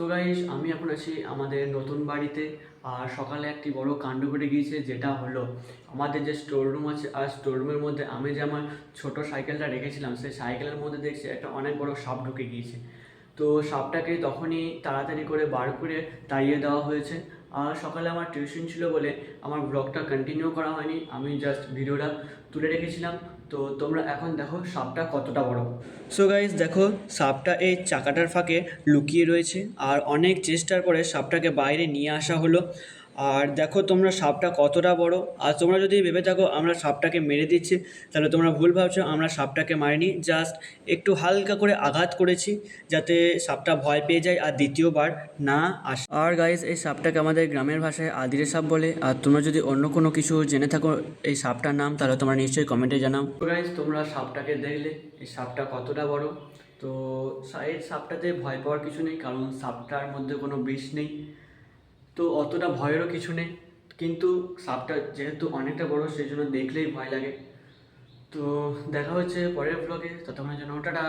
So guys, আমি এখন আছি আমাদের নতুন বাড়িতে। আর সকালে একটি বড় কাণ্ড ঘটে গিয়েছে, যেটা হলো আমাদের যে স্টোর রুম আছে, আর স্টোর রুমের মধ্যে আমি যে আমার ছোট সাইকেলটা রেখেছিলাম, সেই সাইকেলের মধ্যে দেখছি একটা অনেক বড় সাপ ঢুকে গিয়েছে। তো সাপটাকে তখনই তাড়াতাড়ি করে বার করে তাড়িয়ে দেওয়া হয়েছে। আর সকালে আমার টিউশন ছিল বলে আমার ব্লগটা কন্টিনিউ করা হয়নি, আমি জাস্ট ভিডিওটা তুলে রেখেছিলাম। তো তোমরা এখন দেখো সাপটা কতটা বড়। সো গাইস, দেখো সাপটা এই চাকাটার ফাঁকে লুকিয়ে রয়েছে, আর অনেক চেষ্টার পরে সাপটাকে বাইরে নিয়ে আসা হলো। আর দেখো তোমরা সাপটা কতটা বড়। আর তোমরা যদি ভেবে থাকো আমরা সাপটাকে মেরে দিচ্ছি, তাহলে তোমরা ভুল ভাবছো। আমরা সাপটাকে মারিনি, জাস্ট একটু হালকা করে আঘাত করেছি, যাতে সাপটা ভয় পেয়ে যায় আর দ্বিতীয়বার না আসে। আর গাইস, এই সাপটাকে আমাদের গ্রামের ভাষায় আদিরে সাপ বলে। আর তোমরা যদি অন্য কোনো কিছু জেনে থাকো এই সাপটার নাম, তাহলে তোমরা নিশ্চয়ই কমেন্টে জানাও। তো গাইস, তোমরা সাপটাকে দেখলে এই সাপটা কতটা বড়। তো এই সাপটাতে ভয় পাওয়ার কিছু নেই, কারণ সাপটার মধ্যে কোনো বিষ নেই, তো অতটা ভয়েরও কিছু নেই। কিন্তু সাপটা যেহেতু অনেকটা বড়, সেই জন্য দেখলেই ভয় লাগে। তো দেখা হচ্ছে পরের ব্লগে, ততক্ষণের জন্য টাটা।